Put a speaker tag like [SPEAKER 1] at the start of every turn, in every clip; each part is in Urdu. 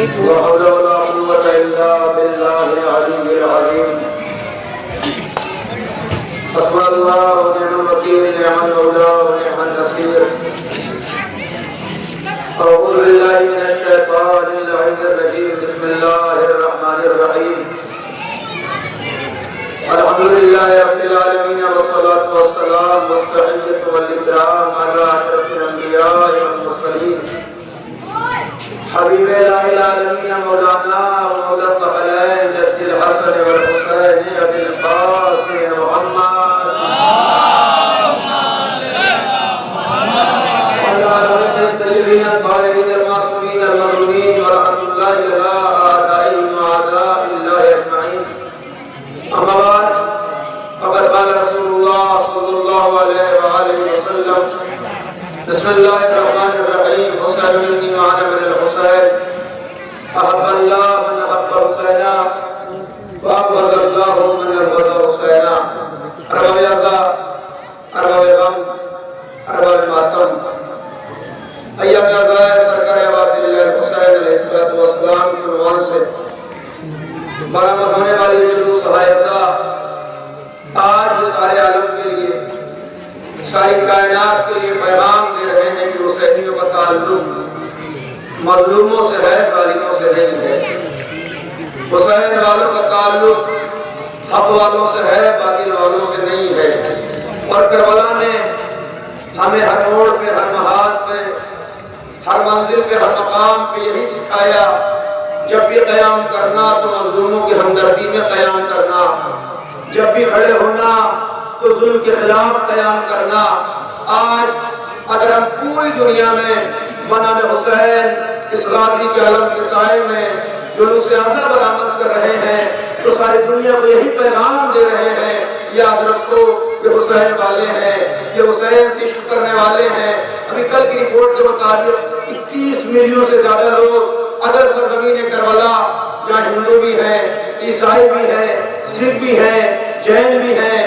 [SPEAKER 1] لا حول ولا قوة إلا بالله العلي العظيم. حسبنا الله ونعم الوكيل، نعم المولى ونعم النصير. أعوذ بالله من الشيطان اللعين الرجيم. بسم الله الرحمن الرحيم. الحمد لله رب العالمين، والصلاة والسلام والتحية والإكرام على أشرف الأنبياء والمرسلين حبيب الله العالمين مولانا ومولى الثقلين جد الحسن والحسين أبي القاسم محمد وعلى آله الطيبين الطاهرين المعصومين المظلومين ورحمة الله إلى أعدائهم وأعداء الله أجمعين. أما بعد، فقد قال رسول الله صلى الله عليه وآله وسلم: بسم الله الرحمن الرحيم. حسين مني وأنا من الحسين، أحب الله من أحب حسينا وأبغض الله من أبغض حسينا. أرباب یازدہ، ارباب غم، ارباب ماتم، ایام یازدہ سرکار عباد اللہ حسین علیہ السلام کے عنوان سے برآمد ہونے والی جلوس حائزہ آج یہ سارے عالم کے لیے، ساری کائنات کے لیے پیغام دے رہے ہیں کہ حسینیوں کا تعلق مظلوموں سے ہے، ظالموں سے نہیں ہے. حسین والوں کا تعلق حق والوں سے ہے، باطل والوں سے نہیں ہے. اور کربلا نے ہمیں ہر موڑ پہ، ہر محاذ پہ، ہر منزل پہ، ہر مقام پہ یہی سکھایا: جب بھی قیام کرنا تو مظلوموں کی ہمدردی میں قیام کرنا، جب بھی کھڑے ہونا تو ظلم کے خلاف قیام کرنا. آج اگر ہم پوری دنیا میں بنام حسین اس غازی کے علم کے سائے میں جلوس اعظم برآمد کر رہے ہیں تو ساری دنیا کو یہی پیغام دے رہے ہیں: یاد رکھو کہ حسین والے ہیں، یہ حسین سے عشق کرنے والے ہیں. ابھی کل کی رپورٹ کے مطابق 21 ملین سے زیادہ لوگ اگر سرزمین کربلا، جہاں ہندو بھی ہیں، عیسائی بھی ہیں، سکھ بھی ہیں، جین بھی ہیں،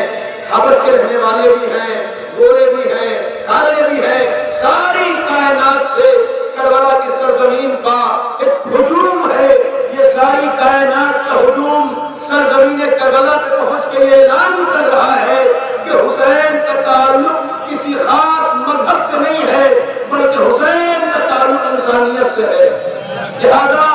[SPEAKER 1] حبش کے رہنے والے بھی ہیں، گورے بھی ہیں، کالے بھی ہیں، ساری کائنات سے کربلا کی سرزمین کا ایک ہجوم ہے. یہ ساری کائنات کا ہجوم سرزمین کربلا پہ پہنچ کے یہ اعلان کر رہا ہے کہ حسین کا تعلق کسی خاص مذہب سے نہیں ہے، بلکہ حسین کا تعلق انسانیت سے ہے. لہذا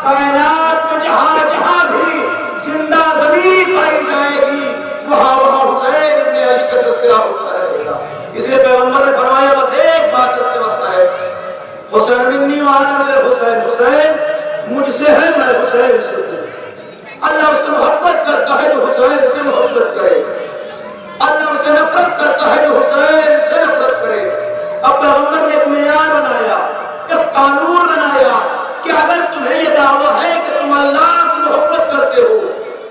[SPEAKER 1] کائنات میں جہاں جہاں بھی زندہ زمین پائی جائے گی وہاں وہاں حسین ابن علی کا تذکرہ ہوتا رہے گا. اس لیے پیغمبر نے فرمایا بس ایک بات رکھتے مسئلہ ہے: حسین منی وانا من الحسین، حسین مجھ سے ہے، میں حسین سے ہوں. اللہ اس سے محبت کرتا ہے جو حسین سے محبت کرے، اللہ اس سے نفرت کرتا ہے جو حسین سے نفرت کرے. اب پیغمبر نے ایک معیار بنایا، ایک قانون بنایا کہ اگر تمہیں یہ دعویٰ ہے کہ تم اللہ سے محبت کرتے ہو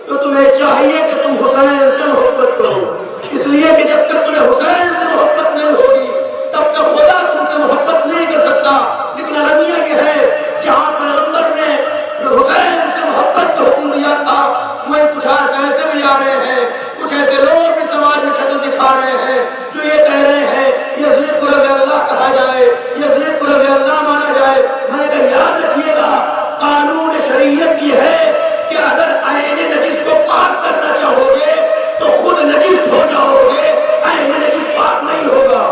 [SPEAKER 1] تو تمہیں چاہیے کہ تم حسین سے محبت کرو. اس لیے کہ جب تک تمہیں حسین سے محبت نہیں ہوگی تب تک خدا تم سے محبت نہیں کر سکتا. لیکن المیہ یہ ہے جہاں پیغمبر نے حسین سے محبت کا حکم دیا تھا وہیں کچھ ایسے بھی آ رہے ہیں، کچھ ایسے لوگ بھی سماج میں شکل دکھا رہے ہیں جو یہ کہہ رہے ہیں یزید کو رضی اللہ کہا جائے، یزید کو رضی اللہ مانا جائے. میں نے کہا یاد رکھیے گا قانون شریعت یہ ہے کہ اگر عین نجس کو پاک کرنا چاہو گے تو خود نجس ہو جاؤ گے، عین نجس پاک نہیں ہوگا.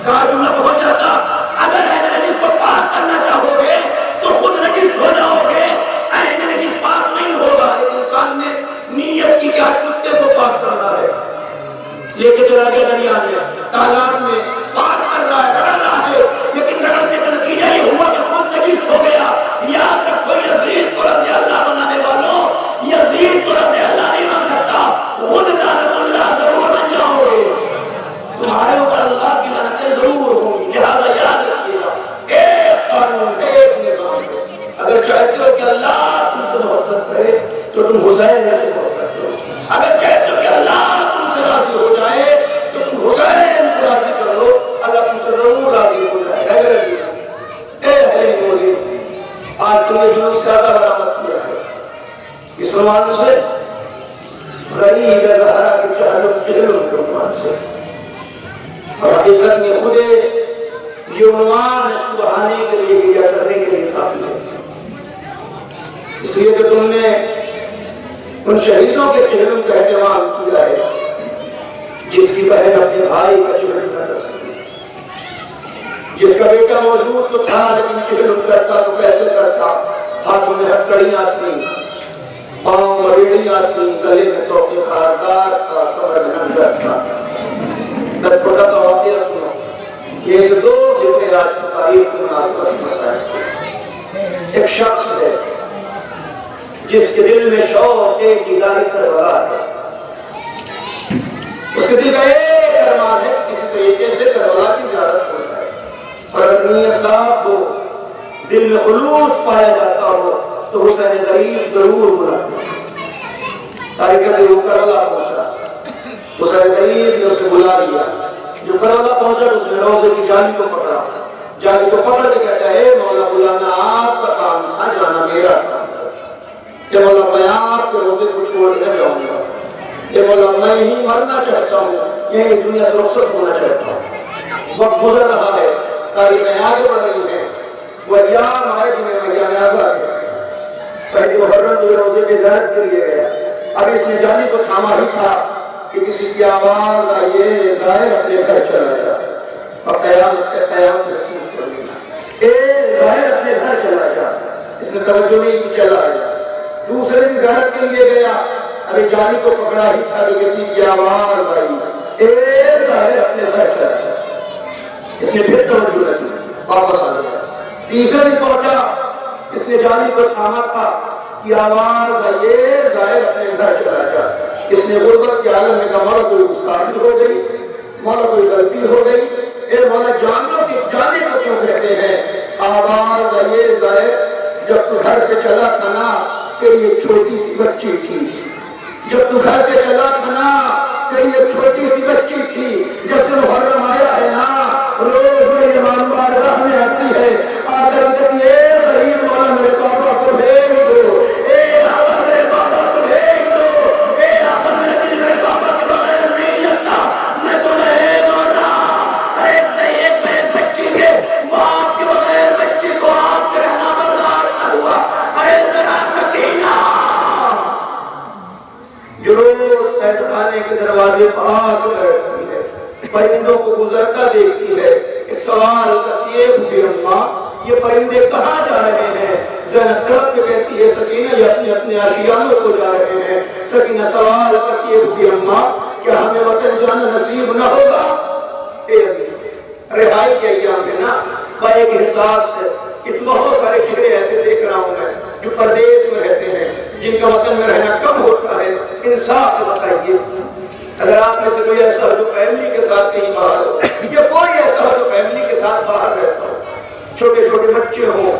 [SPEAKER 1] کہا جملہ پہنچ جاتا: اگر عین نجس کو پاک کرنا چاہو گے تو خود نجس ہو جاؤ گے، عین نجس پاک نہیں ہوگا. ایک انسان نے نیت کی کہ آج کتے کو پاک کرنا ہے، لے کے چلا گیا دریا میں، تالاب میں پاک کر رہا ہے، رگڑ رہا ہے، لیکن رگڑنے کا نتیجہ یہ ہوا کہ خود نجس ہو گیا. یاد رکھو یزید کو رضی اللہ بنانے والوں، یزید کو رضی اللہ نہیں بن سکتا، خود لعنت اللہ ضرور بن جاؤ گے. تمہارے اوپر اللہ کی لعنتیں ضرور ہوں گی. لہذا یاد رکھیے گا ایک قانون، ایک نظام. اگر چاہتے ہو کہ اللہ تم سے محبت کرے تو تم حسین سے محبت کرو. اگر چاہتے ہو کہ اللہ تم سے راضی ہو جائے تو تم حسین کو راضی کر لو، اللہ تم سے ضرور راضی ہو جائے. آج تم نے جلوس زیادہ برآمد کیا ہے اس عنوان سے: غریب زہرا کے چہلوں کے عنوان سے. اور حقیقت میں خود یہ عنوان عشق بہانے کے لیے یا کرنے کے لیے کافی ہے. اس لیے کہ تم نے ان شہیدوں کے چہروں کا اہتمام کیا ہے جس کی بہن اپنے بھائی کا چہرہ نہ کر سکی، جس کا بیٹا موجود تو تھا لیکن چہرہ کرتا تو کیسے کرتا، ہاتھوں میں ہتھکڑیاں تھیں، پاؤں میں بیڑیاں تھیں، گلے میں توقی خاردار تھا، کمر میں ننگر تھا۔ میں چھوٹا سا واقعہ سنو، یہ سے دو ذکر آج کی تاریخ کی مناسبت مسائل۔ ایک شخص ہے جس کے دل میں شوق ہے دیدار کربلا ہے، اس کے دل کا ایک ارمان ہے کسی طریقے سے کربلا کی زیارت ہو جائے، اور اگر نیت صاف ہو، دل میں خلوص پایا جاتا ہو تو حسین غریب ضرور بلاتے ہیں۔ تاریخ کے وہ کربلا پہنچا، حسین غریب نے اسے بلا لیا، جو کربلا پہنچا اس نے روزے کی جالی کو پکڑا، جالی کو پکڑ کے کہتا ہے مولا بلانا آپ کا کام تھا، جانا میرا کام تھا، کہ مولا میں آپ کے روزے کو چھوڑ کر جاؤں گا، کہ مولا میں ہی مرنا چاہتا ہوں، یہ اس دنیا سے رخصت ہونا چاہتا ہوں۔ وقت گزر رہا ہے، تاریخیں آگے بڑھ رہی ہیں، وہ ایام آئے جنہیں ایام آزاد ہے۔ پہلے محرم جو روزے کی زیارت کے لیے گیا، اب اس نے جالی کو تھاما ہی تھا کہ کسی کی آواز آئیے ظاہر اپنے گھر چلا جا، اور قیامت کے قیامت محسوس کر لینا، اے ظاہر اپنے گھر چلا جا۔ اس نے توجہ نہیں کی، چلا آیا، دوسرے کی زیارت کے لیے گیا، ابھی جالی کو پکڑا ہی تھا کہ کسی کی آواز آئی، اے ظاہر اپنے گھر چلا جا۔ اس نے پھر توجہ رکھی، واپس آ گیا، تیسرے دن پہنچا، اس نے جالی کو تھاما تھا کہ آواز آئیے ظاہر اپنے گھر چلا جا۔ اس نے غربت کے عالم میں کہا مولا کوئی گستاخی ہو گئی، مولا کوئی غلطی ہو گئی، اے مولا جانوں کی جانے کو کیوں کہتے ہیں؟ آواز آئیے ظاہر جب تو گھر سے چلا تھا نا تیری ایک چھوٹی سی بچی تھی، جب تو گھر سے چلا تھا نا تیری ایک چھوٹی سی بچی تھی، جب سے محرم آیا ہے نا روز میری امام بارگاہ میں آتی ہے، آ کر کہتی ہے اے غریب مولا میرے پاپا کو بھیج دو، اے آقا میرے پاپا کو بھیج دو، اے آقا میرے دل میرے پاپا کے بغیر نہیں لگتا، میں تو نہیں مولا، ارے ایک سے ایک میں بچی کے باپ کے بغیر بچی کو آپ سے رہنا برداشت نہ ہوا، ارے ذرا سکینہ جو روز قید خانے کے دروازے پر آ کے بیٹھتی ہے، پرندوں کو گزرتا دیکھتی ہے، ایک سوال کرتی ہے بھوپی اماں یہ پرندے کہاں جا رہے ہیں؟ زینب تڑپ کے کہتی ہے سکینہ یہ اپنے اپنے آشیانوں کو جا رہے ہیں۔ سکینہ سوال کرتی ہے بھوپی اماں کیا ہمیں وطن جانا نصیب نہ ہوگا؟ اے عزیز رہائی کے ایام ہے نا، با ایک احساس ہے، اس بہت سارے چہرے ایسے دیکھ رہا ہوں میں جو پردیس میں رہتے ہیں، جن کا وطن میں رہنا کم ہوتا ہے، انصاف سے بتائیے اگر آپ میں سے کوئی ایسا ہو جو فیملی کے ساتھ کہیں باہر ہو، یا کوئی ایسا ہو جو فیملی کے ساتھ باہر رہتا ہو، چھوٹے چھوٹے بچے ہوں،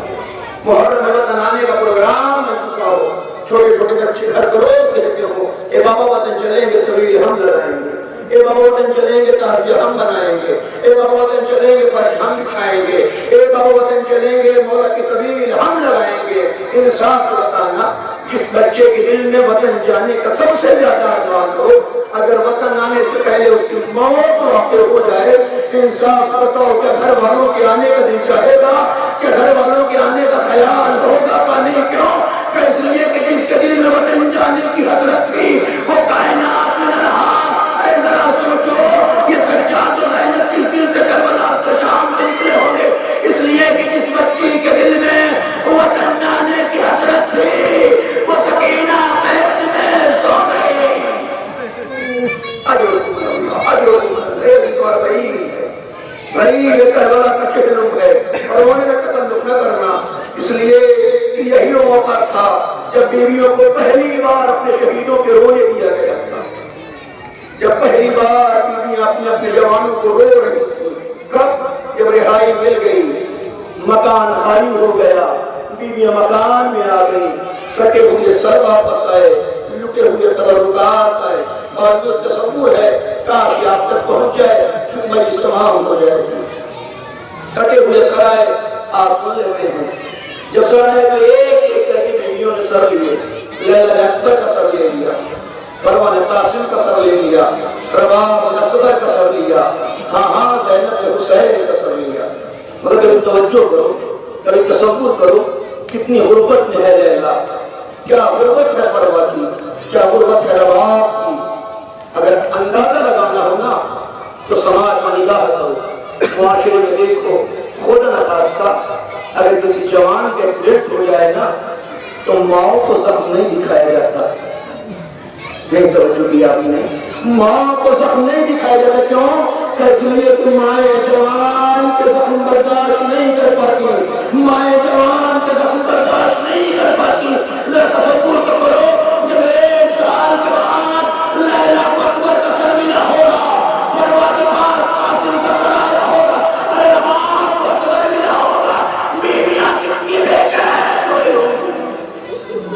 [SPEAKER 1] محرم میں وطن آنے کا پروگرام بن چکا ہو، چھوٹے چھوٹے بچے گھر بروز کہتے ہو اے بابا وطن چلیں گے سویل ہم لگائیں گے، اے بابا وطن چلیں گے تعزیہ ہم بنائیں گے، اے بابا وطن چلیں گے فرش ہم بچھائیں گے، اے بابا وطن چلیں گے مولا کی سبیل ہم لگائیں گے۔ انصاف سے بتانا جس بچے کے دل میں وطن جانے کا سب سے زیادہ ارمان ہو، اگر وطن آنے سے پہلے اس کی موت واقع ہو جائے، انصاف سے بتاؤ کیا گھر والوں کے آنے کا دل چاہے گا؟ کیا گھر والوں کے آنے کا خیال ہوگا؟ کا نہیں کیوں؟ کہ اس لیے کہ جس کے دل میں وطن جانے کی حسرت تھی وہ کائنات میں نہ رہا۔ ارے ذرا سوچو یہ سجاد و زینب کس دل سے کربلا تو شام سے نکلے ہوں گے؟ اس لیے کہ جس بچی کے دل میں وطن جانے کی حسرت تھی وہ سکینہ قید میں سو گئی۔ غریب کربلا کا چہلم ہے اور رونے کا تکلف نہ کرنا، اس لیے کہ یہی وہ موقع تھا جب بیویوں کو پہلی بار اپنے شہیدوں کے رونے دیا گیا تھا، جب پہلی بار بیویاں اپنے اپنے جوانوں کو رو رہی تھی۔ کب؟ جب رہائی مل گئی، مکان خالی ہو گیا، بیویاں مکان میں آ گئی، کٹے ہوئے سر واپس آئے، لٹے ہوئے تبرکات آئے، بعض جو تصور ہے کاش آپ تک پہنچ جائے مجلس تمام ہو جائے گی۔ کٹے ہوئے سر آئے، آپ سن لیتے ہیں جب سر آئے تو ایک ایک کر کے بیویوں نے سر لیے، لیلہ نے اکبر کا سر لے لیا، فروا نے قاسم کا سر لے لیا، رباب نے صدر کا سر لیا، ہاں زینب نے حسین کا سر لیا۔ مگر کبھی توجہ کرو، کبھی تصور کرو کتنی غربت میں ہے لیلہ، کیا غربت ہے فروا کی، کیا غربت ہے رباب کی۔ اگر اندازہ لگانا ہو نا تو سماج میں نگاہ کرو، معاشرے میں دیکھو، خود نخواستہ اگر کسی جوان کا ایکسیڈنٹ ہو جائے نا تو ماں کو زخم نہیں دکھایا جاتا، نہیں توجہ کی آپ نے، ماں کو زخم نہیں دکھایا جاتا، کیوں؟ کہ اس لیے کہ مائیں جوان کے زخم برداشت نہیں کر پاتی، مائیں جوان کے زخم برداشت نہیں کر پاتی۔ ذرا تصور تو کرو، جب 1 سال کے بعد لیلا کو اکبر کا سر ملا ہوگا، فروا کے پاس قاسم کا سر آیا ہوگا، ارے رباب کو صدر ملا ہوگا، بیویاں کتنی بے چین ہوئی ہوگی۔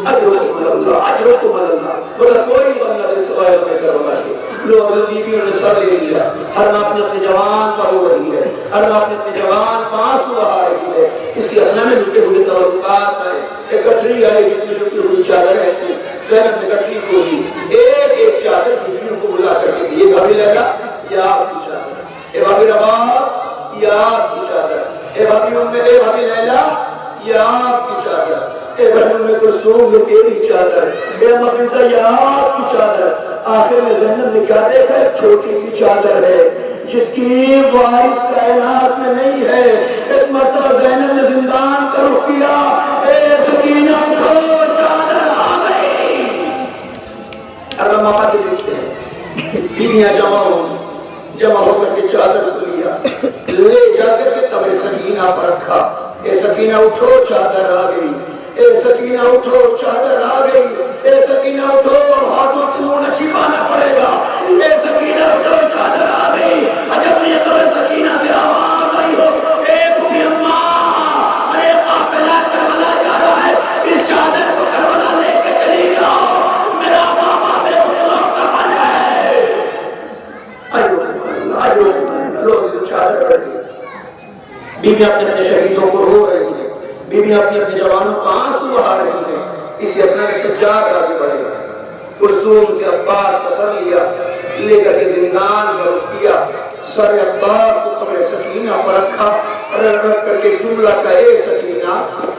[SPEAKER 1] اجرکم اللہ، اجرکم اللہ، بولا کوئی بندہ دے سوائے میں کروانا ہے۔ لوگ بیویوں نے سر لے لیا، ہر ماں اپنے اپنے جوان پر رو رہی ہے، ہر ماں اپنے جوان پاس بہا رہی ہے۔ اس کی اصل میں لٹے ہوئے تعلقات ہیں۔ ایک گٹھری آئی جس میں لٹی ہوئی چادر ہے، زینب نے گٹھری کھولی، ایک چادر بیویوں کو بلا کر کے دی، بھابی لیلا یہ آپ کی چادر، اے بھابی رباب یہ آپ کی چادر، اے بھابی اے بھابی لیلا یہ آپ کی چادر، اے بہن میں کلثوم یہ تیری چادر، اے مفیزہ یہ آپ کی چادر۔ آخر میں زینب نے کیا دیکھا؟ ایک چھوٹی سی چادر ہے جس کی وارث کائنات میں نہیں ہے۔ ایک مرتبہ زینب نے زندان کا رخ کیا، اے سکینہ کو چادر آ گئی۔ اگر موقع تو دیکھتے ہیں بیویاں جمع ہو کر کے چادر کو لیا، لے جا کر کے تب سکینہ پر رکھا، اے سکینہ اٹھو چادر آ گئی، اے سکینہ اٹھو چادر آ گئی، اے سکینہ اٹھو ہاتھوں سے منہ نہ چھپانا پڑے گا، اے سکینہ اٹھو چادر آ گئی۔ عجب نہیں ہے سکینہ سے آواز آئی ہو، اے بوڑھی اماں، ارے قافلہ کربلا جا رہا ہے، اس چادر کو کربلا لے کے چلی جاؤ، میرا بابا بے غسلوں کا من ہے۔ روز چادر پڑ گئی، بیویاں اپنے اپنے شہیدوں کو رو رہی ہیں، بیویاں اپنے اپنے جوانوں کو آنسو بہا رہی ہیں۔ اسی اثنا میں سجاد آگے بڑھے، کلثوم سے عباس کا سر لیا، لے کر کے زندان کا رخ کیا، سر عباس کو قبر سکینہ پر رکھا، رکھ کر کے جملہ کا اے سکینہ،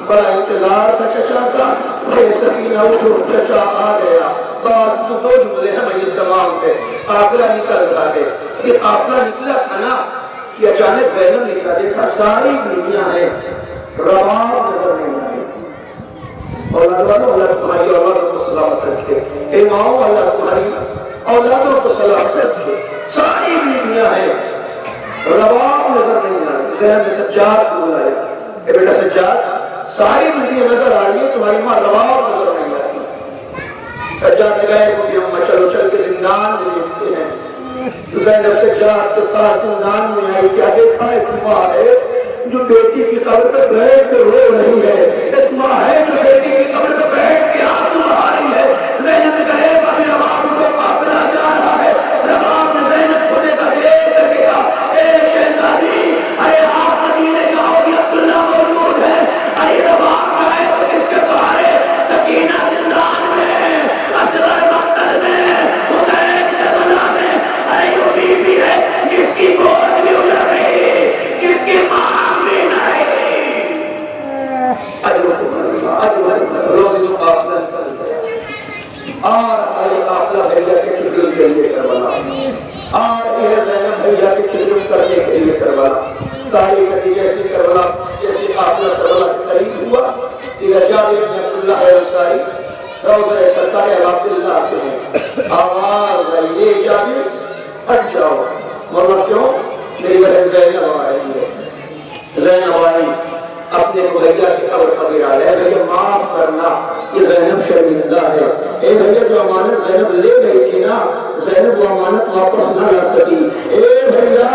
[SPEAKER 1] بڑا انتظار تھا چچا کا، اے سکینہ اٹھو چچا آ گیا۔ بس تو 2 جملے ہیں میں اس تمام پہ، قافلہ نکل رہا ہے۔ یہ قافلہ نکلا تھا نا کہ اچانک زینب نے کیا دیکھا؟ ساری بیویاں ہیں، رباب نظر نہیں آئی۔ اللہ تمہاری اولادوں کو سلامت رکھے، اے ماؤں اللہ تمہاری اولادوں کو سلامت رکھے، ساری بیویاں ہیں، رباب نظر نہیں آئی۔ زینب نے سجاد کو بلایا، اے بیٹا سجاد، ساری بیویاں نظر آ رہی ہیں، تمہاری ماں رباب نظر نہیں آئی۔ سجاد نے کہا بوڑھی اماں چلو چل کے زندان میں دیکھتے ہیں۔ زینب سجاد کے ساتھ زندان میں آئی، کیا دیکھا؟ ایک ماں ہے جو بیٹی کی قبر پہ بیٹھ کے رو رہی ہے، ایک ماں ہے جو بیٹی کی قبر پہ بیٹھ کے آنسو بہا رہی ہے۔ زینب نے کہا اے بھابی رباب کو قافلہ جا رہا ہے۔ رباب نے زینب کو دیکھا، دیکھ کر کے کہا اے شہزادی، ارے آپ مدینے جاؤ گی، عبداللہ موجود ہے، ارے رباب جائے تو کس کے سہارے؟ سکینہ زندان میں، اصغر مقتل میں، حسین کربلا میں، ارے وہ بیوی ہے جس کی گود بھی اجڑ گئی، جس کی ماں بھی نہ رہی۔ روزی کو قافلہ نکل گیا، اور یہ قافلہ بھیا کے چلم کے لیے کربلا، اور یہ زینب بھیا کے چلم کرنے کے لیے کربلا۔ تاریخ کی جیسی کربلا، جیسی قافلہ کربلا کے قریب ہوا، جابر بن عبداللہ انصاری روضہ سرکار عبداللہ آتے ہیں، آواز آئی اے جابر ہٹ جاؤ، مولا کیوں؟ میری بہن زینب آ رہی ہے۔ زینب آئی، اپنے کو بھیا کی قبر پر گرا لے، بھیا معاف کرنا، یہ زینب شرمندہ ہے۔ اے بھیا جو امانت زینب لے گئی تھی نا، زینب وہ امانت واپس نہ لا سکی۔ اے بھیا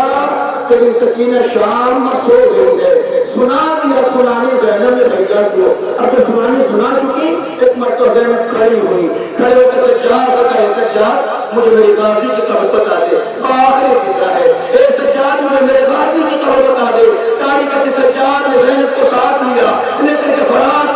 [SPEAKER 1] تیری سکینہ شام میں سو گئی ہے، سنا دیا سنانی زینب نے بھیا کو۔ اب تو سنانی سنا چکی، ایک مرتبہ زینب کھڑی ہوئی، کھڑے ہو کے سجاد سے کہے سجاد مجھے میری غازی کی قبر بتا دے، آخری فکرہ ہے، اے سجاد مجھے میرے غازی کی قبر بتا دے۔ تاریخ کے سجاد نے زینب کو ساتھ لیا، لے کر کے فرات